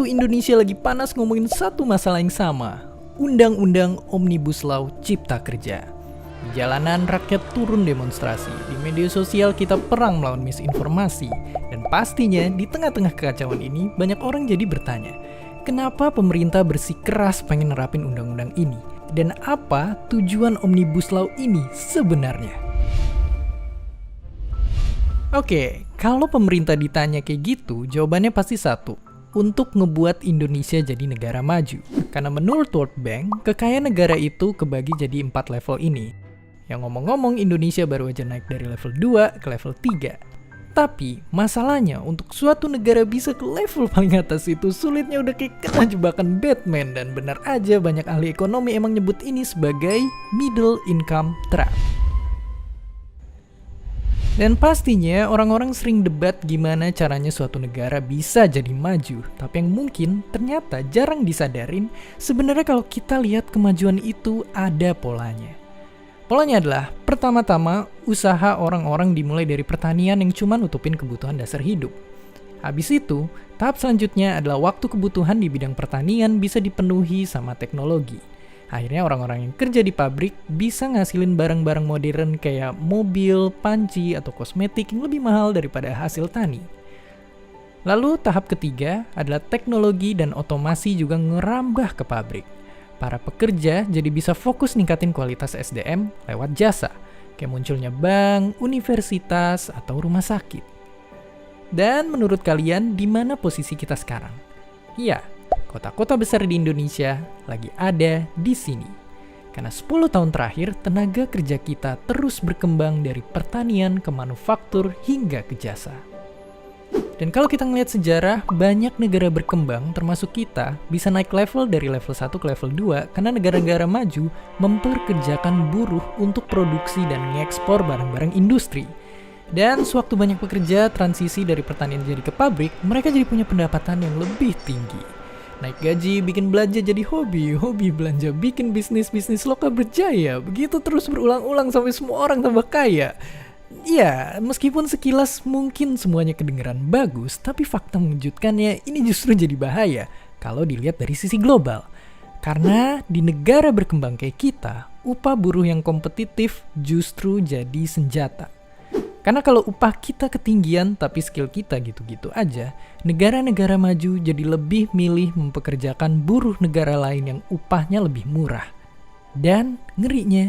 Seluruh Indonesia lagi panas ngomongin satu masalah yang sama, Undang-Undang Omnibus Law Cipta Kerja. Di jalanan rakyat turun demonstrasi, di media sosial kita perang melawan misinformasi, dan pastinya di tengah-tengah kekacauan ini banyak orang jadi bertanya, kenapa pemerintah bersikeras pengen nerapin undang-undang ini? Dan apa tujuan Omnibus Law ini sebenarnya? Oke, kalau pemerintah ditanya kayak gitu, jawabannya pasti satu. Untuk ngebuat Indonesia jadi negara maju. Karena menurut World Bank, kekayaan negara itu kebagi jadi 4 level ini. Yang ngomong-ngomong, Indonesia baru aja naik dari level 2 ke level 3. Tapi, masalahnya untuk suatu negara bisa ke level paling atas itu sulitnya udah kayak kena jebakan Batman. Dan benar aja banyak ahli ekonomi emang nyebut ini sebagai middle income trap. Dan pastinya orang-orang sering debat gimana caranya suatu negara bisa jadi maju. Tapi yang mungkin ternyata jarang disadarin sebenarnya kalau kita lihat kemajuan itu ada polanya. Polanya adalah pertama-tama usaha orang-orang dimulai dari pertanian yang cuma nutupin kebutuhan dasar hidup. Habis itu, tahap selanjutnya adalah waktu kebutuhan di bidang pertanian bisa dipenuhi sama teknologi. Akhirnya orang-orang yang kerja di pabrik bisa ngasilin barang-barang modern kayak mobil, panci, atau kosmetik yang lebih mahal daripada hasil tani. Lalu tahap ketiga adalah teknologi dan otomasi juga ngerambah ke pabrik. Para pekerja jadi bisa fokus ningkatin kualitas SDM lewat jasa, kayak munculnya bank, universitas, atau rumah sakit. Dan menurut kalian, di mana posisi kita sekarang? Iya, kota-kota besar di Indonesia lagi ada di sini. Karena 10 tahun terakhir, tenaga kerja kita terus berkembang dari pertanian ke manufaktur hingga ke jasa. Dan kalau kita ngelihat sejarah, banyak negara berkembang termasuk kita bisa naik level dari level 1 ke level 2 karena negara-negara maju memperkerjakan buruh untuk produksi dan ngekspor barang-barang industri. Dan sewaktu banyak pekerja transisi dari pertanian jadi ke pabrik, mereka jadi punya pendapatan yang lebih tinggi. Naik gaji bikin belanja jadi hobi, hobi belanja bikin bisnis lokal berjaya. Begitu terus berulang-ulang sampai semua orang tambah kaya. Ya, meskipun sekilas mungkin semuanya kedengeran bagus, tapi fakta mengejutkannya ini justru jadi bahaya kalau dilihat dari sisi global. Karena di negara berkembang kayak kita, upah buruh yang kompetitif justru jadi senjata. Karena kalau upah kita ketinggian tapi skill kita gitu-gitu aja, negara-negara maju jadi lebih milih mempekerjakan buruh negara lain yang upahnya lebih murah. Dan ngerinya,